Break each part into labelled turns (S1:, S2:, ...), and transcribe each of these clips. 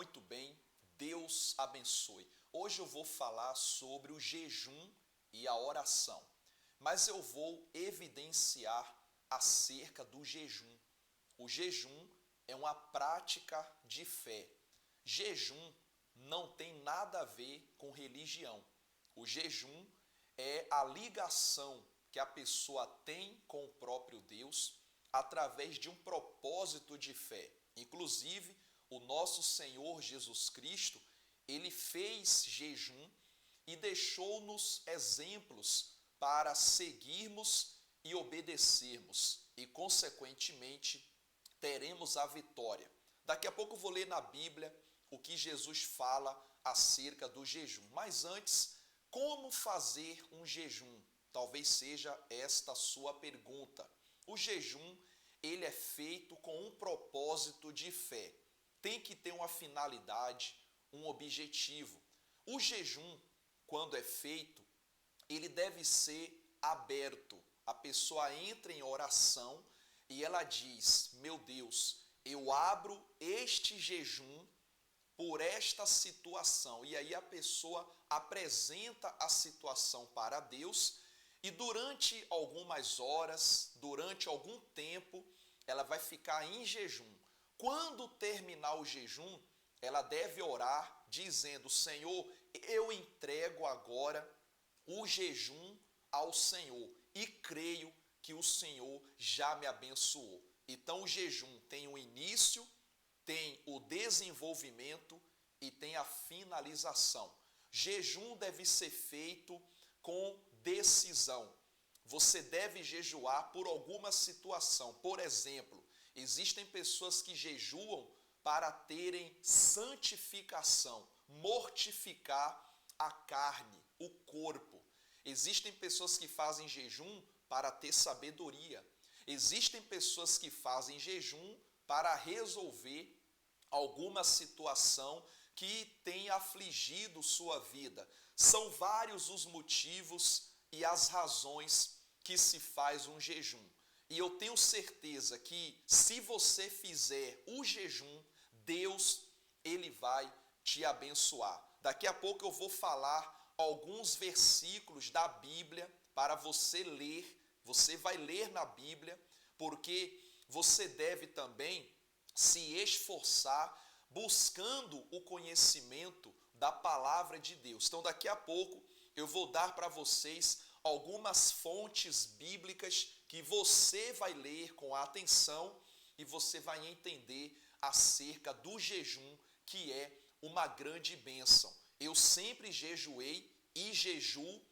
S1: Muito bem, Deus abençoe. Hoje eu vou falar sobre o jejum e a oração, mas eu vou evidenciar acerca do jejum. O jejum é uma prática de fé. Jejum não tem nada a ver com religião. O jejum é a ligação que a pessoa tem com o próprio Deus através de um propósito de fé. Inclusive, o nosso Senhor Jesus Cristo, ele fez jejum e deixou-nos exemplos para seguirmos e obedecermos e, consequentemente, teremos a vitória. Daqui a pouco eu vou ler na Bíblia o que Jesus fala acerca do jejum. Mas antes, como fazer um jejum? Talvez seja esta a sua pergunta. O jejum, ele é feito com um propósito de fé. Tem que ter uma finalidade, um objetivo. O jejum, quando é feito, ele deve ser aberto. A pessoa entra em oração e ela diz: meu Deus, eu abro este jejum por esta situação. E aí a pessoa apresenta a situação para Deus e durante algumas horas, durante algum tempo, ela vai ficar em jejum. Quando terminar o jejum, ela deve orar dizendo: Senhor, eu entrego agora o jejum ao Senhor e creio que o Senhor já me abençoou. Então o jejum tem o início, tem o desenvolvimento e tem a finalização. Jejum deve ser feito com decisão. Você deve jejuar por alguma situação. Por exemplo, existem pessoas que jejuam para terem santificação, mortificar a carne, o corpo. Existem pessoas que fazem jejum para ter sabedoria. Existem pessoas que fazem jejum para resolver alguma situação que tem afligido sua vida. São vários os motivos e as razões que se faz um jejum. E eu tenho certeza que se você fizer o jejum, Deus, ele vai te abençoar. Daqui a pouco eu vou falar alguns versículos da Bíblia para você ler. Você vai ler na Bíblia, porque você deve também se esforçar buscando o conhecimento da palavra de Deus. Então, daqui a pouco eu vou dar para vocês algumas fontes bíblicas que você vai ler com atenção e você vai entender acerca do jejum, que é uma grande bênção. Eu sempre jejuei e jejuo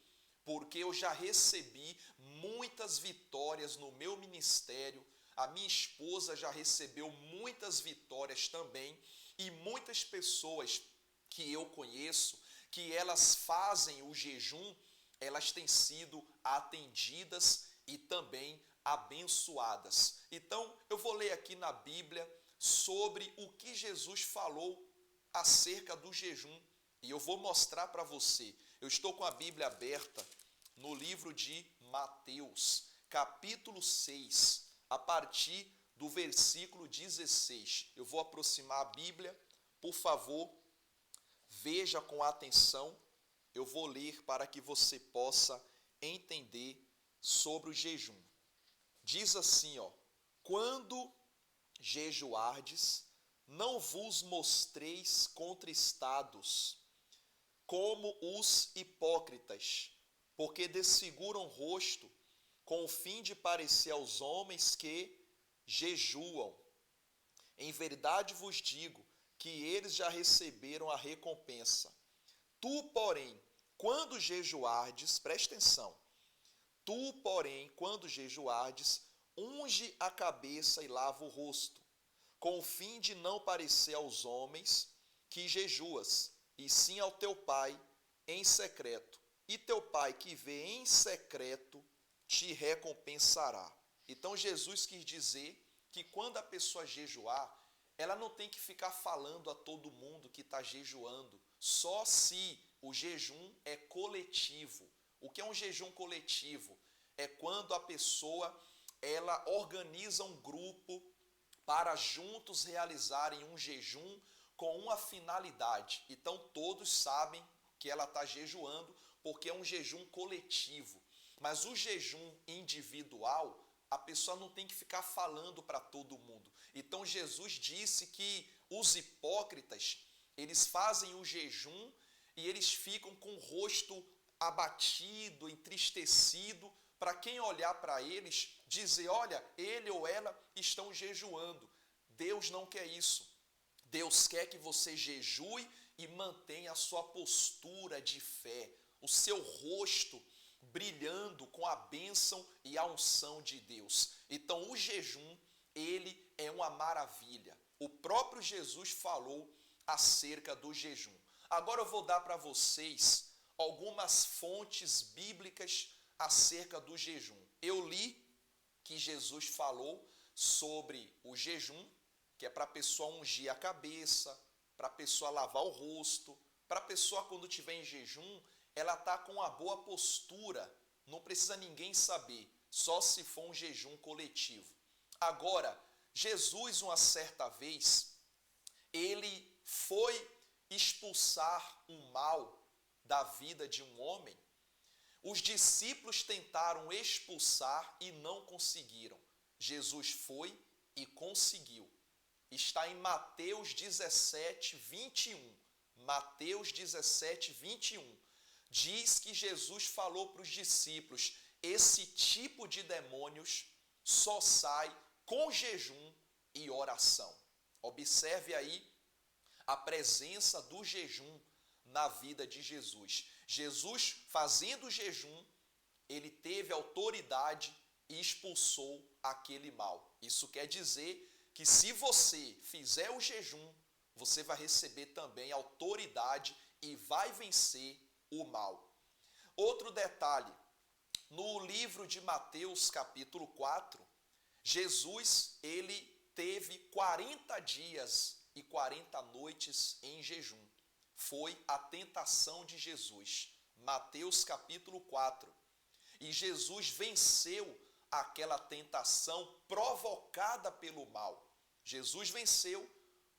S1: porque eu já recebi muitas vitórias no meu ministério. A minha esposa já recebeu muitas vitórias também e muitas pessoas que eu conheço, que elas fazem o jejum, elas têm sido atendidas e também abençoadas. Então, eu vou ler aqui na Bíblia sobre o que Jesus falou acerca do jejum e eu vou mostrar para você. Eu estou com a Bíblia aberta no livro de Mateus, capítulo 6, a partir do versículo 16. Eu vou aproximar a Bíblia, por favor, veja com atenção. Eu vou ler para que você possa entender sobre o jejum. Diz assim, quando jejuardes, não vos mostreis contristados, como os hipócritas, porque desfiguram o rosto, com o fim de parecer aos homens que jejuam. Em verdade vos digo que eles já receberam a recompensa. Tu, porém, quando jejuardes, presta atenção, tu, porém, quando jejuardes, unge a cabeça e lava o rosto, com o fim de não parecer aos homens que jejuas, e sim ao teu Pai em secreto. E teu Pai que vê em secreto te recompensará. Então Jesus quis dizer que quando a pessoa jejuar, ela não tem que ficar falando a todo mundo que está jejuando, só se o jejum é coletivo. O que é um jejum coletivo? É quando a pessoa ela organiza um grupo para juntos realizarem um jejum com uma finalidade. Então todos sabem que ela está jejuando porque é um jejum coletivo. Mas o jejum individual, a pessoa não tem que ficar falando para todo mundo. Então Jesus disse que os hipócritas, eles fazem o jejum e eles ficam com o rosto abatido, entristecido, para quem olhar para eles, dizer, olha, ele ou ela estão jejuando. Deus não quer isso. Deus quer que você jejue e mantenha a sua postura de fé, o seu rosto brilhando com a bênção e a unção de Deus. Então o jejum, ele é uma maravilha. O próprio Jesus falou acerca do jejum. Agora eu vou dar para vocês algumas fontes bíblicas acerca do jejum. Eu li que Jesus falou sobre o jejum, que é para a pessoa ungir a cabeça, para a pessoa lavar o rosto, para a pessoa quando estiver em jejum, ela está com uma boa postura, não precisa ninguém saber, só se for um jejum coletivo. Agora, Jesus, uma certa vez, ele foi expulsar um mal da vida de um homem. Os discípulos tentaram expulsar e não conseguiram. Jesus foi e conseguiu. Está em Mateus 17, 21. Mateus 17, 21. Diz que Jesus falou para os discípulos, esse tipo de demônios só sai com jejum e oração. Observe aí a presença do jejum na vida de Jesus. Jesus, fazendo jejum, ele teve autoridade e expulsou aquele mal. Isso quer dizer que se você fizer o jejum, você vai receber também autoridade e vai vencer o mal. Outro detalhe, no livro de Mateus capítulo 4, Jesus, ele teve 40 dias e 40 noites em jejum. Foi a tentação de Jesus. Mateus capítulo 4. E Jesus venceu aquela tentação provocada pelo mal. Jesus venceu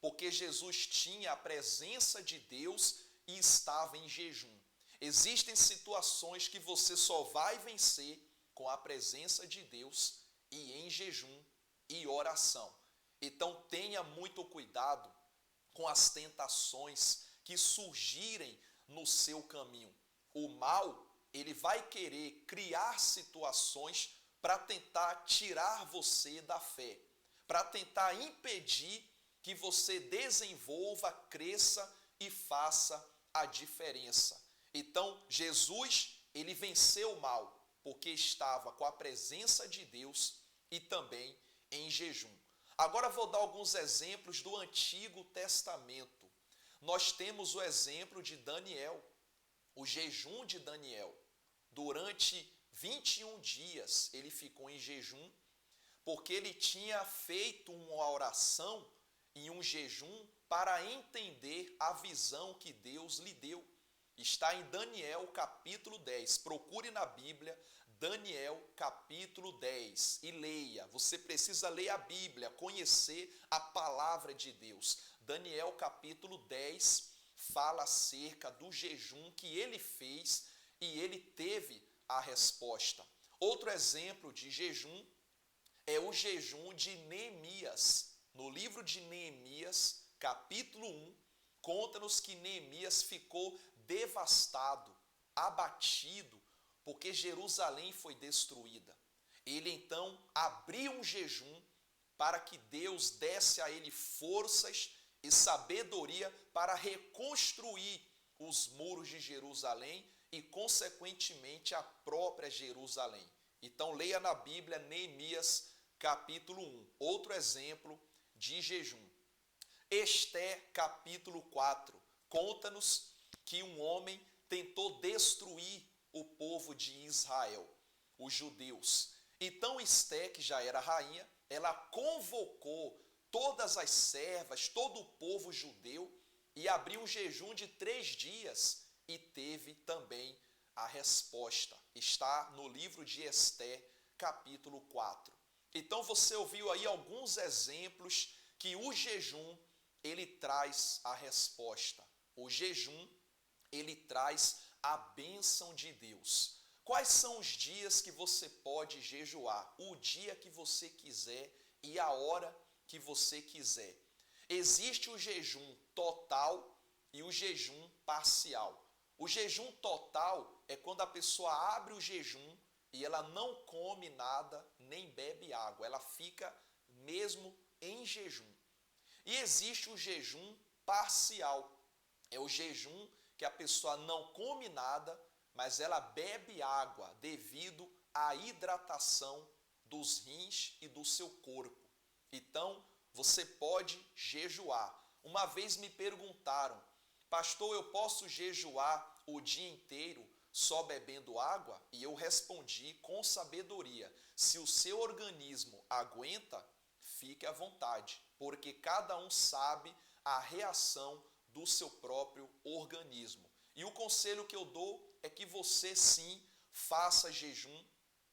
S1: porque Jesus tinha a presença de Deus e estava em jejum. Existem situações que você só vai vencer com a presença de Deus e em jejum e oração. Então tenha muito cuidado com as tentações que surgirem no seu caminho. O mal, ele vai querer criar situações para tentar tirar você da fé, para tentar impedir que você desenvolva, cresça e faça a diferença. Então, Jesus, ele venceu o mal, porque estava com a presença de Deus e também em jejum. Agora vou dar alguns exemplos do Antigo Testamento. Nós temos o exemplo de Daniel, o jejum de Daniel. Durante 21 dias ele ficou em jejum, porque ele tinha feito uma oração e um jejum para entender a visão que Deus lhe deu. Está em Daniel capítulo 10. Procure na Bíblia Daniel capítulo 10 e leia. Você precisa ler a Bíblia, conhecer a palavra de Deus. Daniel capítulo 10 fala acerca do jejum que ele fez e ele teve a resposta. Outro exemplo de jejum é o jejum de Neemias. No livro de Neemias, capítulo 1, conta-nos que Neemias ficou devastado, abatido, porque Jerusalém foi destruída. Ele então abriu um jejum para que Deus desse a ele forças e sabedoria para reconstruir os muros de Jerusalém e, consequentemente, a própria Jerusalém. Então, leia na Bíblia Neemias capítulo 1. Outro exemplo de jejum. Ester capítulo 4. Conta-nos que um homem tentou destruir o povo de Israel, os judeus. Então Ester, que já era rainha, ela convocou todas as servas, todo o povo judeu e abriu um jejum de 3 dias e teve também a resposta. Está no livro de Ester, capítulo 4. Então você ouviu aí alguns exemplos que o jejum, ele traz a resposta. O jejum, ele traz a bênção de Deus. Quais são os dias que você pode jejuar? O dia que você quiser e a hora que você quiser. Existe o jejum total e o jejum parcial. O jejum total é quando a pessoa abre o jejum e ela não come nada nem bebe água. Ela fica mesmo em jejum. E existe o jejum parcial. É o jejum que a pessoa não come nada, mas ela bebe água devido à hidratação dos rins e do seu corpo. Então, você pode jejuar. Uma vez me perguntaram, pastor, eu posso jejuar o dia inteiro só bebendo água? E eu respondi com sabedoria, se o seu organismo aguenta, fique à vontade, porque cada um sabe a reação do seu próprio organismo. E o conselho que eu dou é que você sim faça jejum,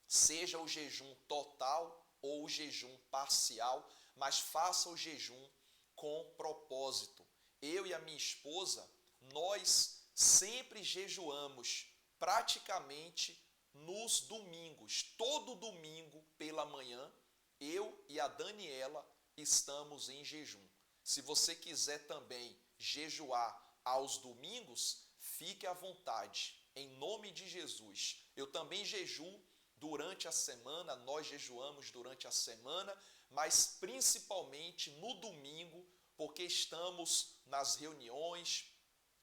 S1: seja o jejum total ou o jejum parcial, mas faça o jejum com propósito. Eu e a minha esposa, nós sempre jejuamos praticamente nos domingos. Todo domingo pela manhã, eu e a Daniela estamos em jejum. Se você quiser também jejuar aos domingos, fique à vontade, em nome de Jesus. Eu também jejuo durante a semana, nós jejuamos durante a semana, mas principalmente no domingo, porque estamos nas reuniões,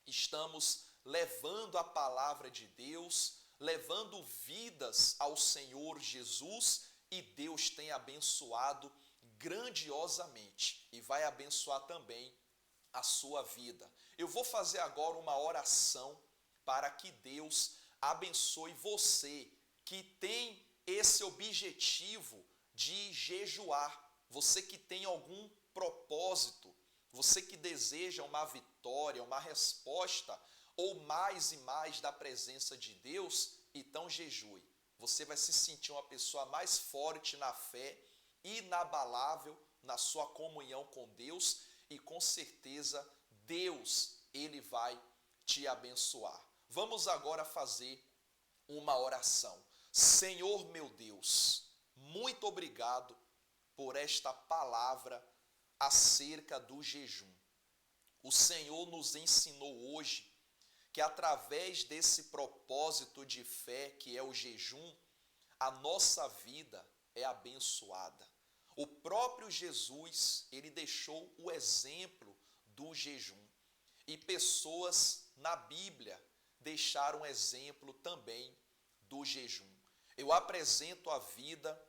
S1: estamos levando a palavra de Deus, levando vidas ao Senhor Jesus, e Deus tem abençoado grandiosamente e vai abençoar também a sua vida. Eu vou fazer agora uma oração para que Deus abençoe você que tem esse objetivo de jejuar, você que tem algum propósito, você que deseja uma vitória, uma resposta ou mais e mais da presença de Deus, então jejue. Você vai se sentir uma pessoa mais forte na fé, inabalável na sua comunhão com Deus, e com certeza Deus, ele vai te abençoar. Vamos agora fazer uma oração. Senhor meu Deus, muito obrigado por esta palavra acerca do jejum. O Senhor nos ensinou hoje que através desse propósito de fé que é o jejum, a nossa vida é abençoada. O próprio Jesus, ele deixou o exemplo do jejum. E pessoas na Bíblia deixaram exemplo também do jejum. Eu apresento a vida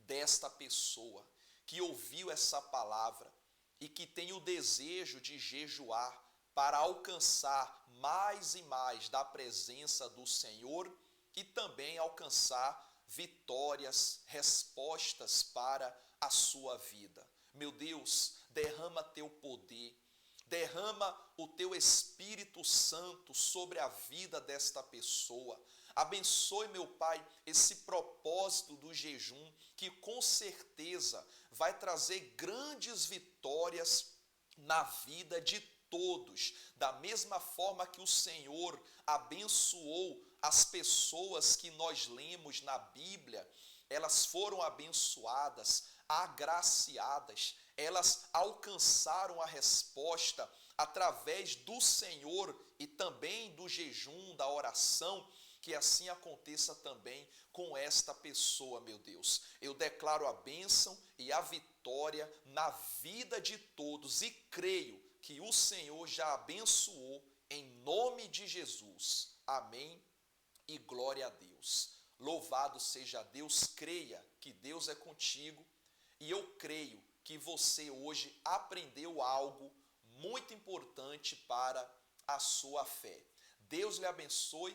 S1: desta pessoa que ouviu essa palavra e que tem o desejo de jejuar para alcançar mais e mais da presença do Senhor e também alcançar vitórias, respostas para a sua vida. Meu Deus, derrama teu poder, derrama o teu Espírito Santo sobre a vida desta pessoa. Abençoe, meu Pai, esse propósito do jejum, que com certeza vai trazer grandes vitórias na vida de todos. Da mesma forma que o Senhor abençoou as pessoas que nós lemos na Bíblia, elas foram abençoadas, agraciadas, elas alcançaram a resposta através do Senhor e também do jejum, da oração. Que assim aconteça também com esta pessoa, meu Deus. Eu declaro a bênção e a vitória na vida de todos e creio que o Senhor já abençoou em nome de Jesus. Amém e glória a Deus. Louvado seja Deus, creia que Deus é contigo e eu creio que você hoje aprendeu algo muito importante para a sua fé. Deus lhe abençoe.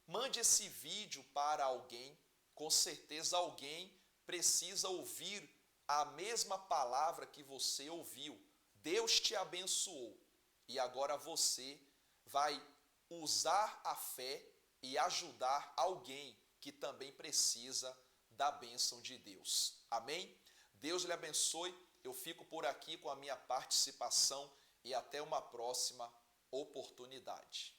S1: Mande esse vídeo para alguém, com certeza alguém precisa ouvir a mesma palavra que você ouviu. Deus te abençoou e agora você vai usar a fé e ajudar alguém que também precisa da bênção de Deus. Amém? Deus lhe abençoe. Eu fico por aqui com a minha participação e até uma próxima oportunidade.